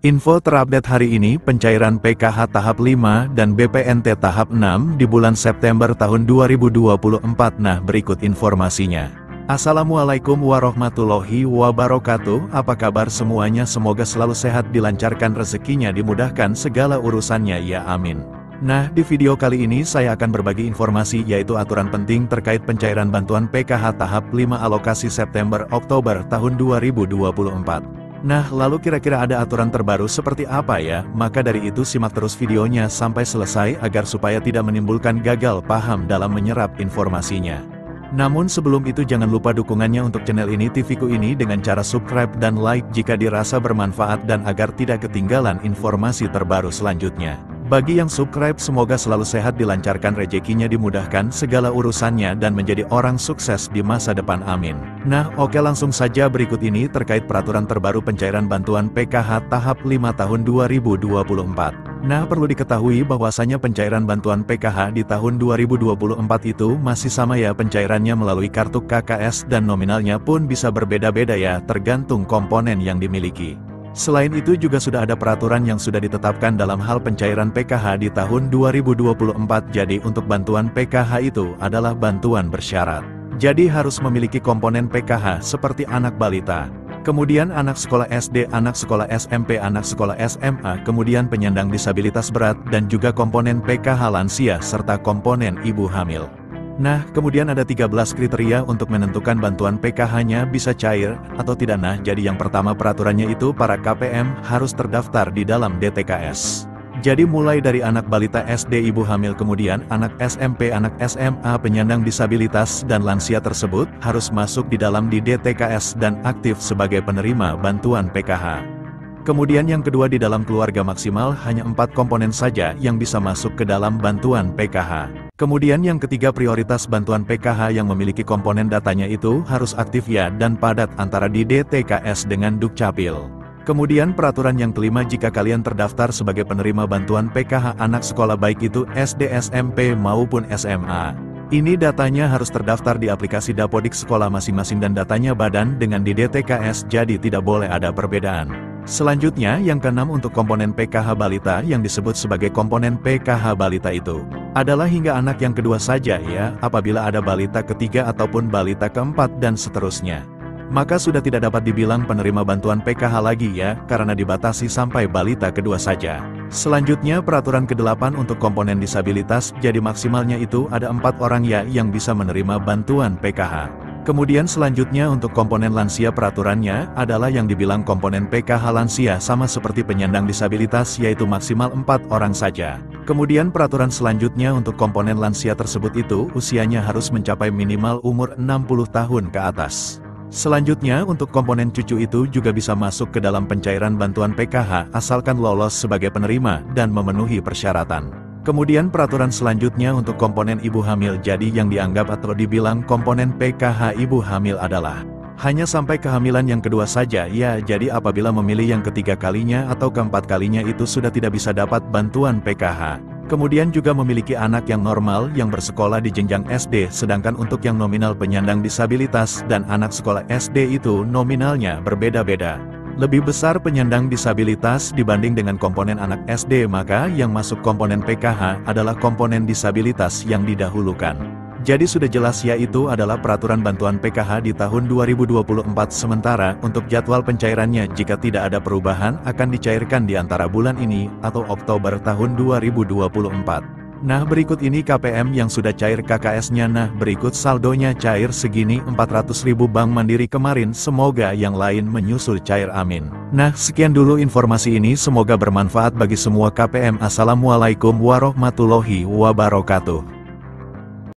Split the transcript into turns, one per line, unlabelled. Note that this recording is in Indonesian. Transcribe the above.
Info terupdate hari ini, pencairan PKH tahap 5 dan BPNT tahap 6 di bulan September tahun 2024. Nah, berikut informasinya. Assalamualaikum warahmatullahi wabarakatuh. Apa kabar semuanya? Semoga selalu sehat, dilancarkan rezekinya, dimudahkan segala urusannya ya amin. Nah, di video kali ini saya akan berbagi informasi yaitu aturan penting terkait pencairan bantuan PKH tahap 5 alokasi September-Oktober tahun 2024. Nah, lalu kira-kira ada aturan terbaru seperti apa ya? Maka dari itu simak terus videonya sampai selesai agar supaya tidak menimbulkan gagal paham dalam menyerap informasinya. Namun sebelum itu jangan lupa dukungannya untuk channel ini, TV-ku ini, dengan cara subscribe dan like jika dirasa bermanfaat dan agar tidak ketinggalan informasi terbaru selanjutnya. Bagi yang subscribe semoga selalu sehat, dilancarkan rezekinya, dimudahkan segala urusannya dan menjadi orang sukses di masa depan amin. Nah, oke, langsung saja berikut ini terkait peraturan terbaru pencairan bantuan PKH tahap 5 tahun 2024. Nah, perlu diketahui bahwasanya pencairan bantuan PKH di tahun 2024 itu masih sama ya, pencairannya melalui kartu KKS dan nominalnya pun bisa berbeda-beda ya, tergantung komponen yang dimiliki. Selain itu juga sudah ada peraturan yang sudah ditetapkan dalam hal pencairan PKH di tahun 2024. Jadi untuk bantuan PKH itu adalah bantuan bersyarat. Jadi harus memiliki komponen PKH seperti anak balita, kemudian anak sekolah SD, anak sekolah SMP, anak sekolah SMA, kemudian penyandang disabilitas berat, dan juga komponen PKH lansia serta komponen ibu hamil. Nah, kemudian ada 13 kriteria untuk menentukan bantuan PKH-nya bisa cair atau tidak. Nah, jadi yang pertama peraturannya itu para KPM harus terdaftar di dalam DTKS. Jadi mulai dari anak balita SD, ibu hamil, kemudian anak SMP, anak SMA, penyandang disabilitas, dan lansia tersebut harus masuk di dalam di DTKS dan aktif sebagai penerima bantuan PKH. Kemudian yang kedua, di dalam keluarga maksimal hanya 4 komponen saja yang bisa masuk ke dalam bantuan PKH. Kemudian yang ketiga, prioritas bantuan PKH yang memiliki komponen datanya itu harus aktif ya dan padat antara di DTKS dengan Dukcapil. Kemudian peraturan yang kelima, jika kalian terdaftar sebagai penerima bantuan PKH anak sekolah baik itu SD, SMP maupun SMA, ini datanya harus terdaftar di aplikasi Dapodik sekolah masing-masing dan datanya badan dengan di DTKS, jadi tidak boleh ada perbedaan. Selanjutnya, yang keenam, untuk komponen PKH balita yang disebut sebagai komponen PKH balita itu adalah hingga anak yang kedua saja ya, apabila ada balita ketiga ataupun balita keempat dan seterusnya, maka sudah tidak dapat dibilang penerima bantuan PKH lagi ya, karena dibatasi sampai balita kedua saja. Selanjutnya peraturan ke-8 untuk komponen disabilitas, jadi maksimalnya itu ada 4 orang ya yang bisa menerima bantuan PKH. Kemudian selanjutnya untuk komponen lansia, peraturannya adalah yang dibilang komponen PKH lansia sama seperti penyandang disabilitas, yaitu maksimal 4 orang saja. Kemudian peraturan selanjutnya untuk komponen lansia tersebut itu usianya harus mencapai minimal umur 60 tahun ke atas. Selanjutnya untuk komponen cucu itu juga bisa masuk ke dalam pencairan bantuan PKH asalkan lolos sebagai penerima dan memenuhi persyaratan. Kemudian peraturan selanjutnya untuk komponen ibu hamil, jadi yang dianggap atau dibilang komponen PKH ibu hamil adalah hanya sampai kehamilan yang kedua saja ya, jadi apabila memilih yang ketiga kalinya atau keempat kalinya itu sudah tidak bisa dapat bantuan PKH. Kemudian juga memiliki anak yang normal yang bersekolah di jenjang SD, sedangkan untuk yang nominal penyandang disabilitas dan anak sekolah SD itu nominalnya berbeda-beda. Lebih besar penyandang disabilitas dibanding dengan komponen anak SD, maka yang masuk komponen PKH adalah komponen disabilitas yang didahulukan. Jadi sudah jelas ya, itu adalah peraturan bantuan PKH di tahun 2024. Sementara untuk jadwal pencairannya, jika tidak ada perubahan akan dicairkan di antara bulan ini atau Oktober tahun 2024. Nah, berikut ini KPM yang sudah cair KKS-nya. Nah, berikut saldonya cair segini 400.000 Bank Mandiri kemarin, semoga yang lain menyusul cair amin. Nah, sekian dulu informasi ini, semoga bermanfaat bagi semua KPM. Assalamualaikum warahmatullahi wabarakatuh.